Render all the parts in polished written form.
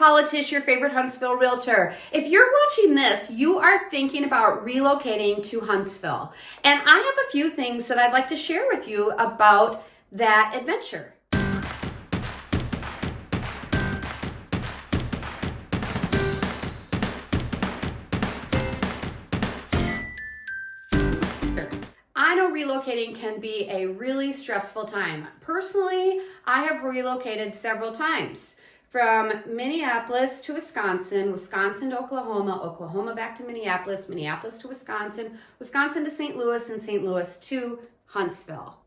Paula, Tisch, your favorite Huntsville realtor. If you're watching this, you are thinking about relocating to Huntsville. And I have a few things that I'd like to share with you about that adventure. I know relocating can be a really stressful time. Personally, I have relocated several times. From Minneapolis to Wisconsin, Wisconsin to Oklahoma, Oklahoma back to Minneapolis, Minneapolis to Wisconsin, Wisconsin to St. Louis, and St. Louis to Huntsville.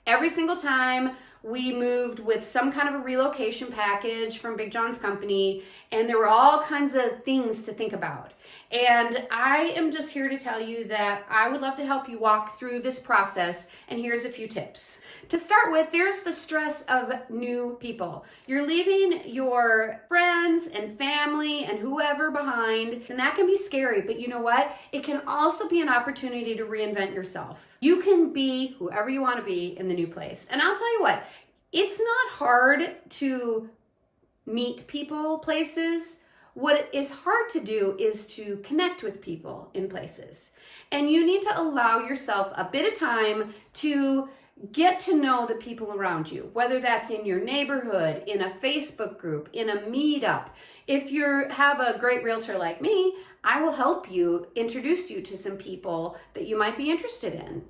Every single time we moved with some kind of a relocation package from Big John's company, and there were all kinds of things to think about. And I am just here to tell you that I would love to help you walk through this process, and here's a few tips. To start with, there's the stress of new people. You're leaving your friends and family and whoever behind, and that can be scary, but you know what? It can also be an opportunity to reinvent yourself. You can be whoever you want to be in the new place. And I'll tell you what, it's not hard to meet people places. What is hard to do is to connect with people in places. And you need to allow yourself a bit of time to get to know the people around you, whether that's in your neighborhood, in a Facebook group, in a meetup. If you have a great realtor like me, I will help you introduce you to some people that you might be interested in.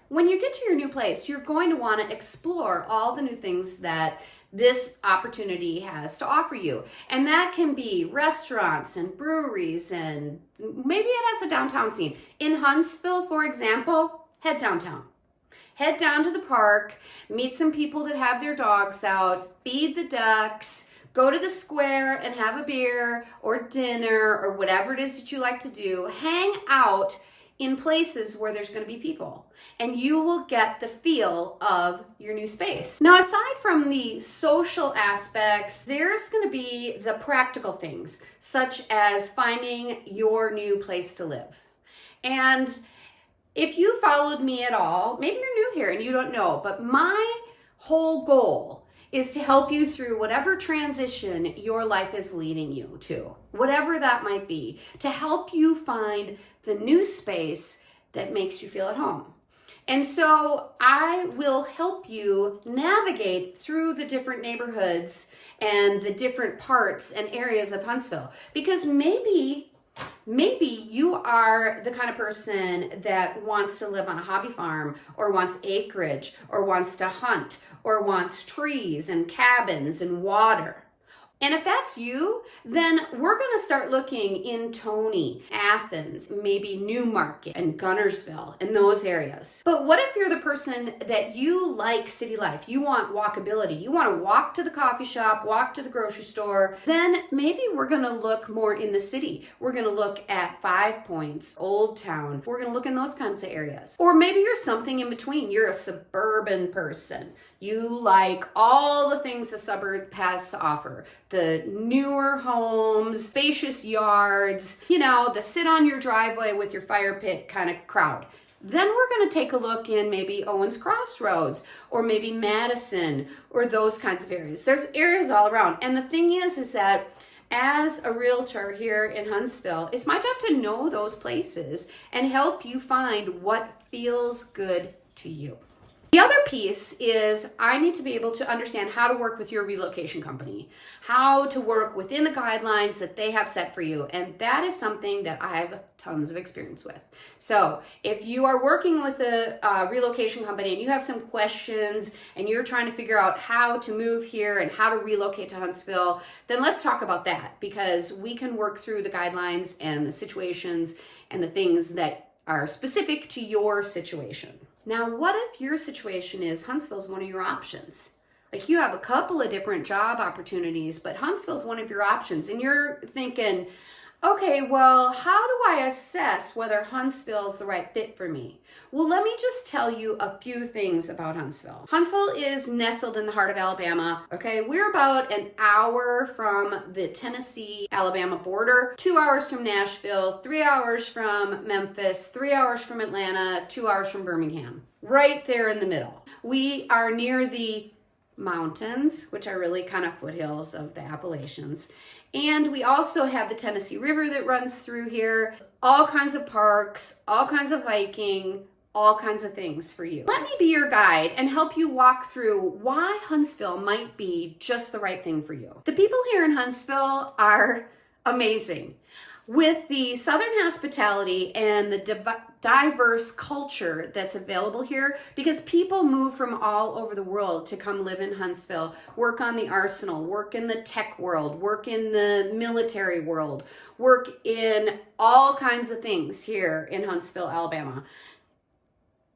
When you get to your new place, you're going to want to explore all the new things that this opportunity has to offer you. And that can be restaurants and breweries, and maybe it has a downtown scene. In Huntsville, for example, head downtown. Head down to the park, meet some people that have their dogs out, feed the ducks, go to the square and have a beer or dinner or whatever it is that you like to do. Hang out in places where there's going to be people, and you will get the feel of your new space. Now, aside from the social aspects, there's going to be the practical things, such as finding your new place to live. And if you followed me at all, maybe you're new here and you don't know, but my whole goal is to help you through whatever transition your life is leading you to, whatever that might be, to help you find the new space that makes you feel at home. And so I will help you navigate through the different neighborhoods and the different parts and areas of Huntsville, because maybe you are the kind of person that wants to live on a hobby farm, or wants acreage, or wants to hunt, or wants trees and cabins and water. And if that's you, then we're going to start looking in Tony, Athens, maybe Newmarket and Gunnersville and those areas. But what if you're the person that you like city life? You want walkability. You want to walk to the coffee shop, walk to the grocery store. Then maybe we're going to look more in the city. We're going to look at Five Points, Old Town. We're going to look in those kinds of areas. Or maybe you're something in between. You're a suburban person. You like all the things a suburb has to offer. The newer homes, spacious yards, the sit on your driveway with your fire pit kind of crowd. Then we're going to take a look in maybe Owens Crossroads, or maybe Madison, or those kinds of areas. There's areas all around. And the thing is that as a realtor here in Huntsville, it's my job to know those places and help you find what feels good to you. The other piece is I need to be able to understand how to work with your relocation company, how to work within the guidelines that they have set for you. And that is something that I have tons of experience with. So if you are working with a relocation company and you have some questions and you're trying to figure out how to move here and how to relocate to Huntsville, then let's talk about that, because we can work through the guidelines and the situations and the things that are specific to your situation. Now, what if your situation is Huntsville's one of your options? Like, you have a couple of different job opportunities, but Huntsville's one of your options, and you're thinking, okay, well, how do I assess whether Huntsville is the right fit for me? Well, let me just tell you a few things about Huntsville. Huntsville is nestled in the heart of Alabama, okay? We're about an hour from the Tennessee-Alabama border, 2 hours from Nashville, 3 hours from Memphis, 3 hours from Atlanta, 2 hours from Birmingham. Right there in the middle. We are near the mountains, which are really kind of foothills of the Appalachians. And we also have the Tennessee River that runs through here, all kinds of parks, all kinds of hiking, all kinds of things for you. Let me be your guide and help you walk through why Huntsville might be just the right thing for you. The people here in Huntsville are amazing. With the Southern hospitality and the diverse culture that's available here, because people move from all over the world to come live in Huntsville, work on the arsenal, work in the tech world, work in the military world, work in all kinds of things here in Huntsville, Alabama.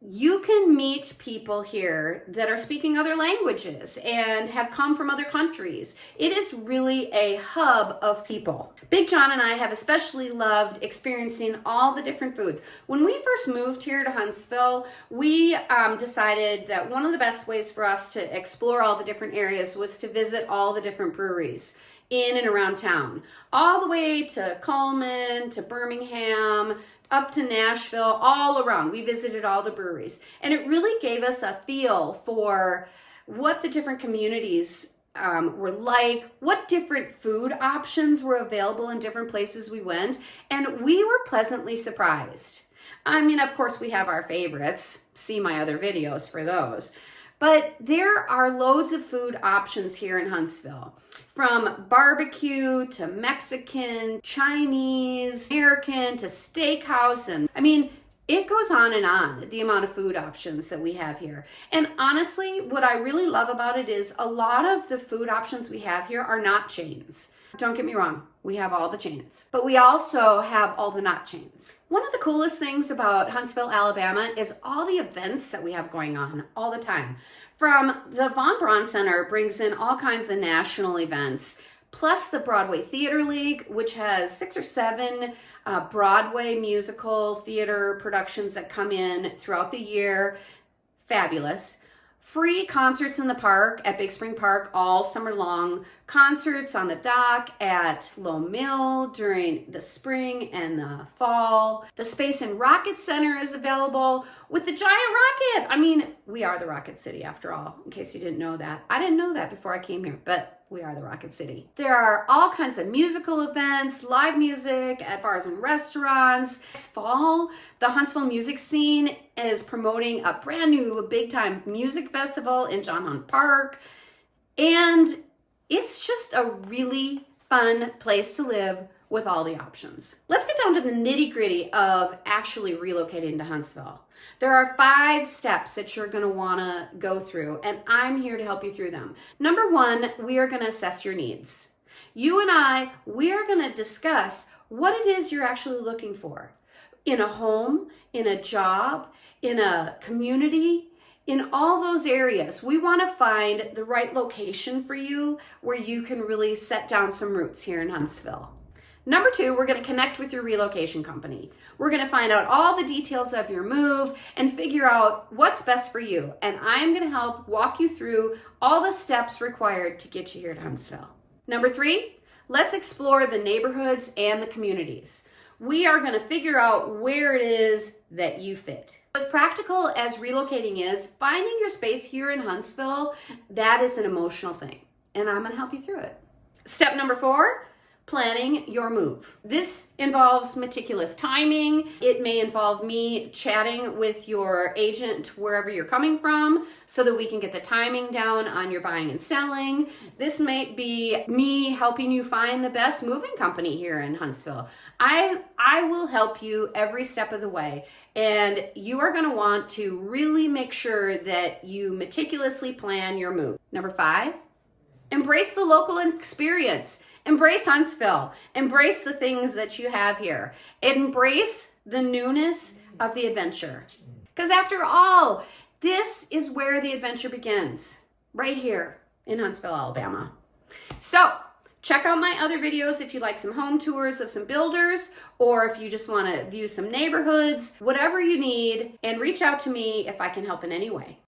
You can meet people here that are speaking other languages and have come from other countries. It is really a hub of people. Big John and I have especially loved experiencing all the different foods. When we first moved here to Huntsville, we decided that one of the best ways for us to explore all the different areas was to visit all the different breweries in and around town, all the way to Coleman, to Birmingham, up to Nashville, all around. We visited all the breweries. And it really gave us a feel for what the different communities were like, what different food options were available in different places we went. And we were pleasantly surprised. I mean, of course, we have our favorites. See my other videos for those. But there are loads of food options here in Huntsville. From barbecue to Mexican, Chinese, American to steakhouse. And I mean, it goes on, the amount of food options that we have here. And honestly, what I really love about it is a lot of the food options we have here are not chains. Don't get me wrong, we have all the chains, but we also have all the not chains. One of the coolest things about Huntsville, Alabama is all the events that we have going on all the time. From the Von Braun Center brings in all kinds of national events, plus the Broadway Theater League, which has 6 or 7 Broadway musical theater productions that come in throughout the year. Fabulous. Free concerts in the park at Big Spring Park all summer long. Concerts on the dock at Low Mill during the spring and the fall. The Space and Rocket Center is available with the giant rocket. I mean, we are the Rocket City after all, in case you didn't know that. I didn't know that before I came here, but we are the Rocket City. There are all kinds of musical events, live music at bars and restaurants. This fall, the Huntsville music scene is promoting a brand new big time music festival in John Hunt Park. And it's just a really fun place to live with all the options. Let's get down to the nitty gritty of actually relocating to Huntsville. There are 5 steps that you're gonna wanna go through, and I'm here to help you through them. Number 1, we are gonna assess your needs. You and I, we are gonna discuss what it is you're actually looking for in a home, in a job, in a community, in all those areas. We want to find the right location for you where you can really set down some roots here in Huntsville. Number 2, we're going to connect with your relocation company. We're going to find out all the details of your move and figure out what's best for you. And I'm going to help walk you through all the steps required to get you here to Huntsville. Number 3, let's explore the neighborhoods and the communities. We are going to figure out where it is that you fit. As practical as relocating is, finding your space here in Huntsville, that is an emotional thing, and I'm going to help you through it. Step number 4, planning your move. This involves meticulous timing. It may involve me chatting with your agent wherever you're coming from so that we can get the timing down on your buying and selling. This might be me helping you find the best moving company here in Huntsville. I will help you every step of the way, and you are going to want to really make sure that you meticulously plan your move. Number 5, embrace the local experience. Embrace Huntsville. Embrace the things that you have here. Embrace the newness of the adventure. Because after all, this is where the adventure begins, right here in Huntsville, Alabama. So, check out my other videos if you like some home tours of some builders, or if you just want to view some neighborhoods, whatever you need, and reach out to me if I can help in any way.